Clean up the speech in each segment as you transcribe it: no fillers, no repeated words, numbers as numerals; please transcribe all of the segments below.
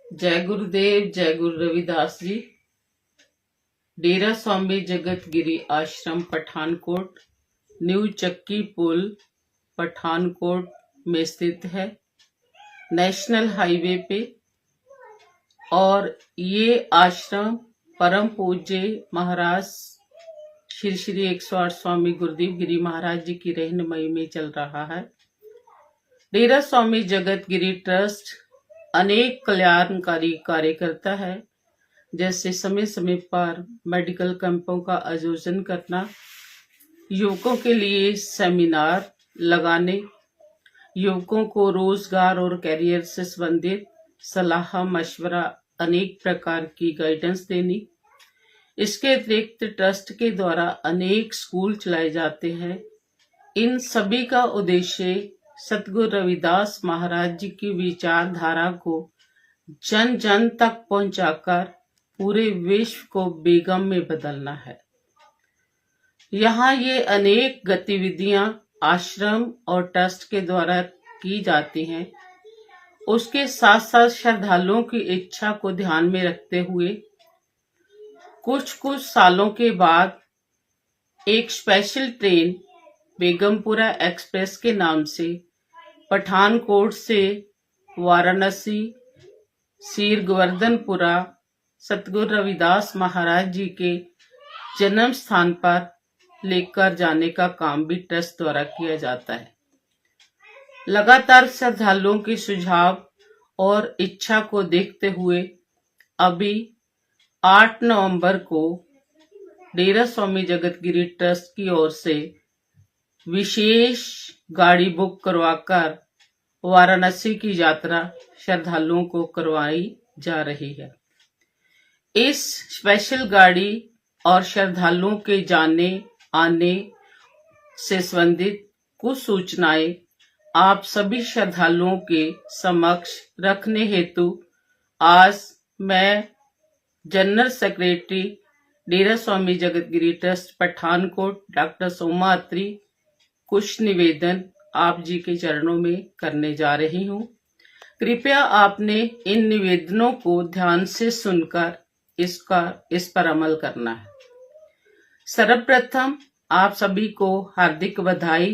जय गुरुदेव, जय गुरु रविदास जी। डेरा स्वामी जगत गिरी आश्रम पठानकोट न्यू चक्की पुल पठानकोट में स्थित है, नेशनल हाईवे पे। और ये आश्रम परम पूज्य महाराज श्री श्री 108 स्वामी गुरुदेव गिरी महाराज जी की रहनुमाई में चल रहा है। डेरा स्वामी जगत गिरी ट्रस्ट अनेक कल्याणकारी कार्य करता है, जैसे समय समय पर मेडिकल कैंपों का आयोजन करना, युवकों के लिए सेमिनार लगाने, युवकों को रोजगार और कैरियर से संबंधित सलाह मशवरा, अनेक प्रकार की गाइडेंस देनी। इसके अतिरिक्त ट्रस्ट के द्वारा अनेक स्कूल चलाए जाते हैं। इन सभी का उद्देश्य सतगुरु रविदास महाराज जी की विचारधारा को जन जन तक पहुंचाकर पूरे विश्व को बेगम में बदलना है। यहाँ ये अनेक गतिविधियां आश्रम और ट्रस्ट के द्वारा की जाती हैं। उसके साथ साथ श्रद्धालुओं की इच्छा को ध्यान में रखते हुए कुछ सालों के बाद एक स्पेशल ट्रेन बेगमपुरा एक्सप्रेस के नाम से पठानकोट से वाराणसी सीर गोवर्धनपुरा सतगुरु रविदास महाराज जी के जन्म स्थान पर लेकर जाने का काम भी ट्रस्ट द्वारा किया जाता है। लगातार श्रद्धालुओं के सुझाव और इच्छा को देखते हुए अभी 8 नवंबर को डेरा स्वामी जगत गिरी ट्रस्ट की ओर से विशेष गाड़ी बुक करवाकर वाराणसी की यात्रा श्रद्धालुओं को करवाई जा रही है। इस स्पेशल गाड़ी और श्रद्धालुओं के जाने आने से संबंधित कुछ सूचनाएं आप सभी श्रद्धालुओं के समक्ष रखने हेतु आज मैं जनरल सेक्रेटरी डेरा स्वामी जगत गिरी ट्रस्ट पठानकोट डॉक्टर सोमा अत्री कुछ निवेदन आप जी के चरणों में करने जा रही हूँ। कृपया आपने इन निवेदनों को ध्यान से सुनकर इस पर अमल करना है। सर्वप्रथम आप सभी को हार्दिक बधाई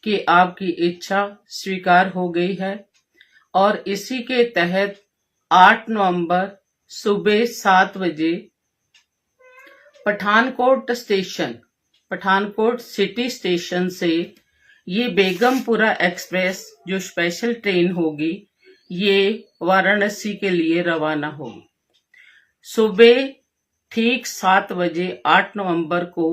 कि आपकी इच्छा स्वीकार हो गई है और इसी के तहत 8 नवंबर सुबह 7 बजे पठानकोट सिटी स्टेशन से ये बेगमपुरा एक्सप्रेस जो स्पेशल ट्रेन होगी ये वाराणसी के लिए रवाना होगी। सुबह ठीक 7 बजे 8 नवंबर को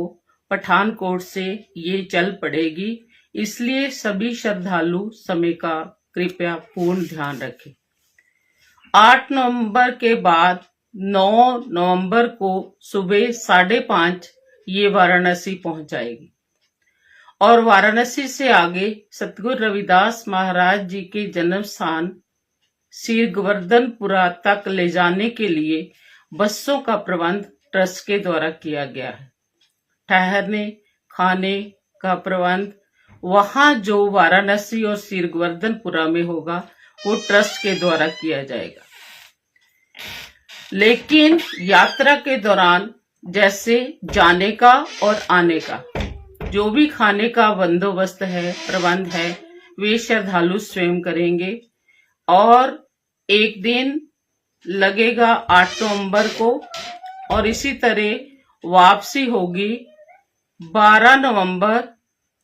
पठानकोट से ये चल पड़ेगी, इसलिए सभी श्रद्धालु समय का कृपया पूर्ण ध्यान रखें। 8 नवंबर के बाद 9 नवंबर को सुबह 5:30 ये वाराणसी पहुंच जाएगी और वाराणसी से आगे सतगुरु रविदास महाराज जी के जन्म स्थान श्री गोवर्धनपुरा तक ले जाने के लिए बसों का प्रबंध ट्रस्ट के द्वारा किया गया है। ठहरने खाने का प्रबंध वहां जो वाराणसी और श्री गोवर्धनपुरा में होगा वो ट्रस्ट के द्वारा किया जाएगा। लेकिन यात्रा के दौरान जैसे जाने का और आने का जो भी खाने का बंदोबस्त है, प्रबंध है, वे श्रद्धालु स्वयं करेंगे। और एक दिन लगेगा 8 नवंबर को और इसी तरह वापसी होगी 12 नवंबर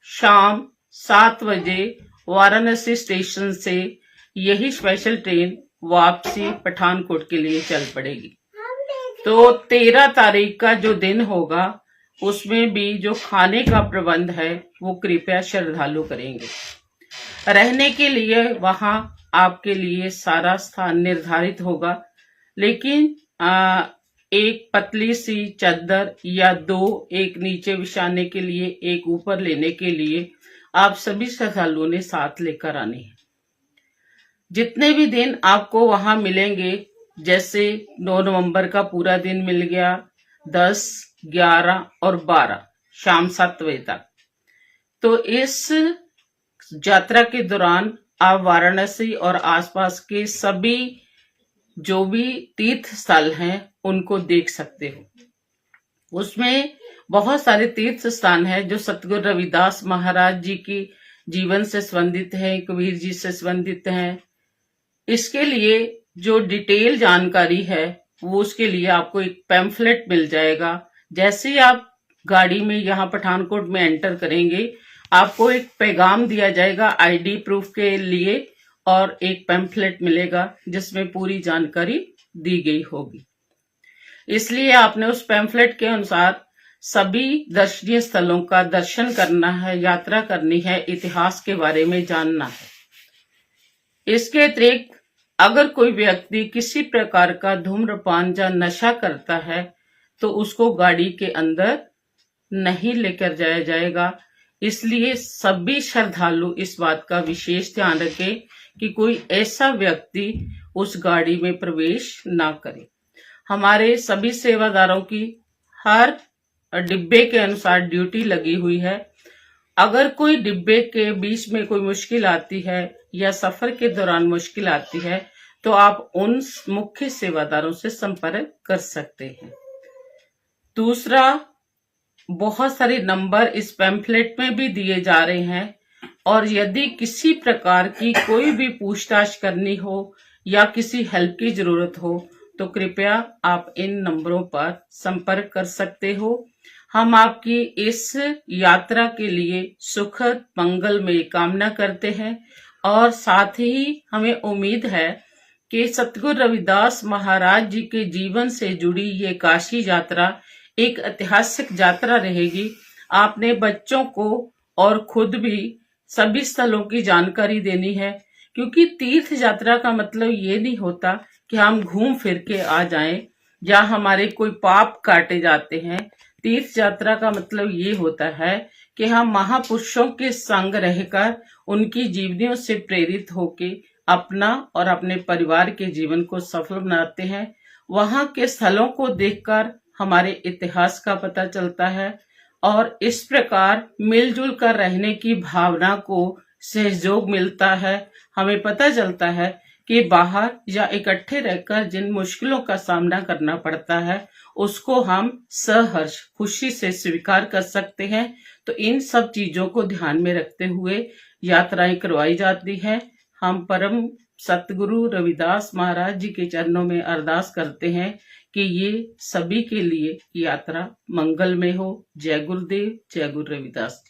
शाम 7 बजे वाराणसी स्टेशन से यही स्पेशल ट्रेन वापसी पठानकोट के लिए चल पड़ेगी। तो 13 तारीख का जो दिन होगा उसमें भी जो खाने का प्रबंध है वो कृपया श्रद्धालु करेंगे। रहने के लिए वहां आपके लिए सारा स्थान निर्धारित होगा, लेकिन एक पतली सी चादर या 2 एक नीचे बिछाने के लिए, एक ऊपर लेने के लिए आप सभी श्रद्धालुओं ने साथ लेकर आने हैं। जितने भी दिन आपको वहां मिलेंगे, जैसे 9 नवंबर का पूरा दिन मिल गया, 10, 11 और 12 शाम 7 बजे तक, तो इस यात्रा के दौरान आप वाराणसी और आसपास के सभी जो भी तीर्थ स्थल हैं उनको देख सकते हो। उसमें बहुत सारे तीर्थ स्थान हैं जो सतगुरु रविदास महाराज जी की जीवन से संबंधित हैं, कबीर जी से संबंधित हैं। इसके लिए जो डिटेल जानकारी है वो उसके लिए आपको एक पैम्फलेट मिल जाएगा। जैसे ही आप गाड़ी में यहाँ पठानकोट में एंटर करेंगे, आपको एक पैगाम दिया जाएगा आईडी प्रूफ के लिए और एक पैम्फलेट मिलेगा जिसमें पूरी जानकारी दी गई होगी। इसलिए आपने उस पैम्फलेट के अनुसार सभी दर्शनीय स्थलों का दर्शन करना है, यात्रा करनी है, इतिहास के बारे में जानना है। इसके अतिरिक्त अगर कोई व्यक्ति किसी प्रकार का धूम्रपान या नशा करता है तो उसको गाड़ी के अंदर नहीं लेकर जाया जाएगा। इसलिए सभी श्रद्धालु इस बात का विशेष ध्यान रखें कि कोई ऐसा व्यक्ति उस गाड़ी में प्रवेश ना करे। हमारे सभी सेवादारों की हर डिब्बे के अनुसार ड्यूटी लगी हुई है। अगर कोई डिब्बे के बीच में कोई मुश्किल आती है या सफर के दौरान मुश्किल आती है तो आप उन मुख्य सेवादारों से संपर्क कर सकते हैं। दूसरा, बहुत सारे नंबर इस पैम्फलेट में भी दिए जा रहे हैं और यदि किसी प्रकार की कोई भी पूछताछ करनी हो या किसी हेल्प की जरूरत हो तो कृपया आप इन नंबरों पर संपर्क कर सकते हो। हम आपकी इस यात्रा के लिए सुखद मंगलमय कामना करते हैं और साथ ही हमें उम्मीद है कि सतगुरु रविदास महाराज जी के जीवन से जुड़ी ये काशी यात्रा एक ऐतिहासिक यात्रा रहेगी। आपने बच्चों को और खुद भी सभी स्थलों की जानकारी देनी है, क्योंकि तीर्थ यात्रा का मतलब ये नहीं होता कि हम घूम फिर के आ जाएं या हमारे कोई पाप काटे जाते हैं। तीर्थ यात्रा का मतलब ये होता है कि हम महापुरुषों के संग रहकर उनकी जीवनियों से प्रेरित होके अपना और अपने परिवार के जीवन को सफल बनाते हैं। वहां के स्थलों को देखकर हमारे इतिहास का पता चलता है और इस प्रकार मिलजुल कर रहने की भावना को सहयोग मिलता है। हमें पता चलता है कि बाहर या इकट्ठे रहकर जिन मुश्किलों का सामना करना पड़ता है उसको हम सहर्ष खुशी से स्वीकार कर सकते हैं। तो इन सब चीजों को ध्यान में रखते हुए यात्राएं करवाई जाती हैं। हम परम सतगुरु रविदास महाराज जी के चरणों में अरदास करते हैं कि ये सभी के लिए यात्रा मंगलमय हो। जय गुरुदेव, जय गुरु रविदास।